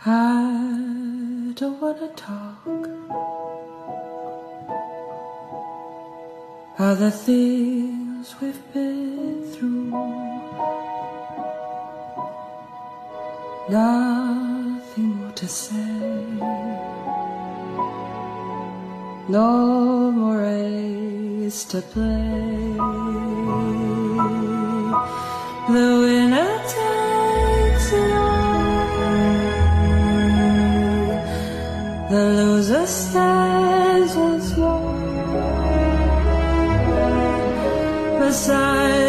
I don't wanna talk about the things we've been through. Nothing more to say. No more race to play. The winner takes it all. The loser stands once more beside